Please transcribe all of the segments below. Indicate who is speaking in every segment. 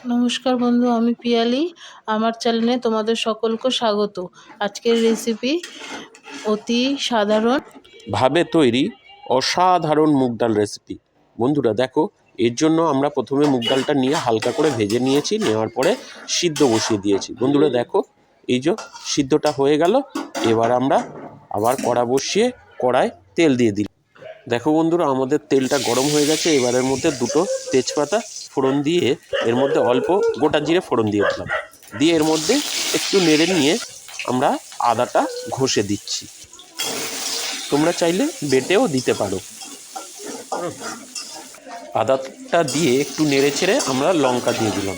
Speaker 1: নমস্কার বন্ধু, আমি পিয়ালি। আমার চ্যানেলে তোমাদের সকলকে স্বাগত। আজকের রেসিপি অতি সাধারণ
Speaker 2: ভাবে তৈরি অসাধারণ মুগ ডাল রেসিপি। বন্ধুরা দেখো, এর জন্য আমরা প্রথমে মুগ ডালটা নিয়ে হালকা করে ভেজে নিয়েছি, নেওয়ার পরে সিদ্ধ বসিয়ে দিয়েছি। বন্ধুরা দেখো, এই যে সিদ্ধটা হয়ে গেল। এবার আমরা আবার কড়া বসিয়ে কড়ায় তেল দিয়ে দিই। দেখো বন্ধুরা, আমাদের তেলটা গরম হয়ে গেছে। এবারের মধ্যে দুটো তেজপাতা ফোড়ন দিয়ে এর মধ্যে অল্প গোটা জিরে ফোড়ন দিয়ে দিলাম। দিয়ে এর মধ্যে একটু নেড়ে নিয়ে আমরা আদাটা ঘষে দিচ্ছি। তোমরা চাইলে বেটেও দিতে পারো। আদাটা দিয়ে একটু নেড়ে ছেড়ে আমরা লঙ্কা দিয়ে দিলাম।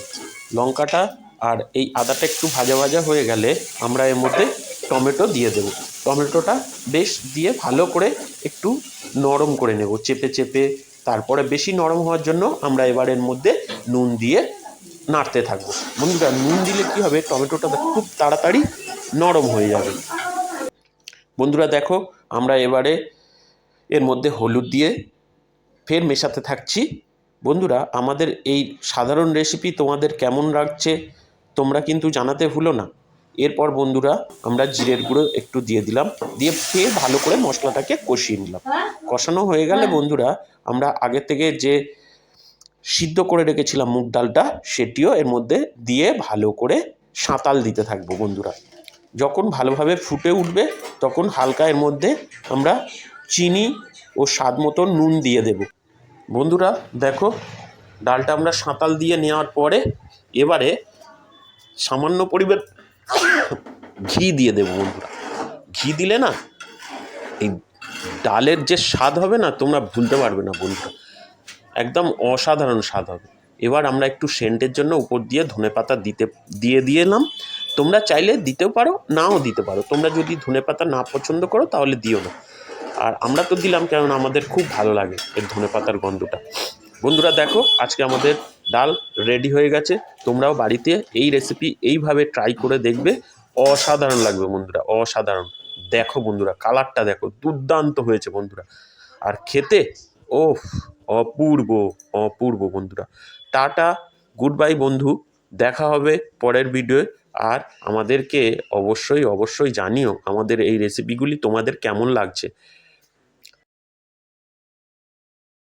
Speaker 2: লঙ্কাটা আর এই আদাটা একটু ভাজা ভাজা হয়ে গেলে আমরা এর মধ্যে টমেটো দিয়ে দেব। টমেটোটা বেশ দিয়ে ভালো করে একটু নরম করে নেব, চেপে চেপে। তারপরে বেশি নরম হওয়ার জন্য আমরা এবার এর মধ্যে নুন দিয়ে নাড়তে থাকবো। বন্ধুরা, নুন দিলে কি হবে, টমেটোটা খুব তাড়াতাড়ি নরম হয়ে যাবে। বন্ধুরা দেখো, আমরা এবারে এর মধ্যে হলুদ দিয়ে ফের মেশাতে থাকছি। বন্ধুরা, আমাদের এই সাধারণ রেসিপি তোমাদের কেমন লাগছে তোমরা কিন্তু জানাতে ভুলো না। এরপর বন্ধুরা আমরা জিরের গুঁড়ো একটু দিয়ে দিলাম, দিয়ে ফের ভালো করে মশলাটাকে কষিয়ে নিলাম। কষানো হয়ে গেলে বন্ধুরা আমরা আগে থেকে যে সিদ্ধ করে রেখেছিলাম মুগ ডালটা, সেটিও এর মধ্যে দিয়ে ভালো করে সাঁতাল দিতে থাকবো। বন্ধুরা, যখন ভালোভাবে ফুটে উঠবে তখন হালকা এর মধ্যে আমরা চিনি ও স্বাদ মতো নুন দিয়ে দেব। বন্ধুরা দেখো, ডালটা আমরা সাঁতাল দিয়ে নেওয়ার পরে এবারে সামান্য পরিমাণ ঘি দিয়ে দেবো। বন্ধুরা, ঘি দিলে না এই ডালের যে স্বাদ হবে না, তোমরা ভুলতে পারবে না। বন্ধুরা, একদম অসাধারণ স্বাদ হবে। এবার আমরা একটু সেন্টের জন্য উপর দিয়ে ধনেপাতা দিয়ে এলাম। তোমরা চাইলে দিতেও পারো, নাও দিতে পারো। তোমরা যদি ধনেপাতা না পছন্দ করো তাহলে দিও না। আর আমরা তো দিলাম, কারণ আমাদের খুব ভালো লাগে এর ধনেপাতার গন্ধটা। বন্ধুরা দেখো, আজকে আমাদের ডাল রেডি হয়ে গেছে। তোমরাও বাড়িতে এই রেসিপি এইভাবে ট্রাই করে দেখবে, অসাধারণ লাগবে বন্ধুরা, অসাধারণ। দেখো বন্ধুরা, কালারটা দেখো, দুর্দান্ত হয়েছে বন্ধুরা। আর খেতে ও অপূর্ব অপূর্ব। বন্ধুরা টাটা, গুড বাই বন্ধু, দেখা হবে পরের ভিডিওয়ে। আর আমাদেরকে অবশ্যই অবশ্যই জানিও আমাদের এই রেসিপিগুলি তোমাদের কেমন লাগছে।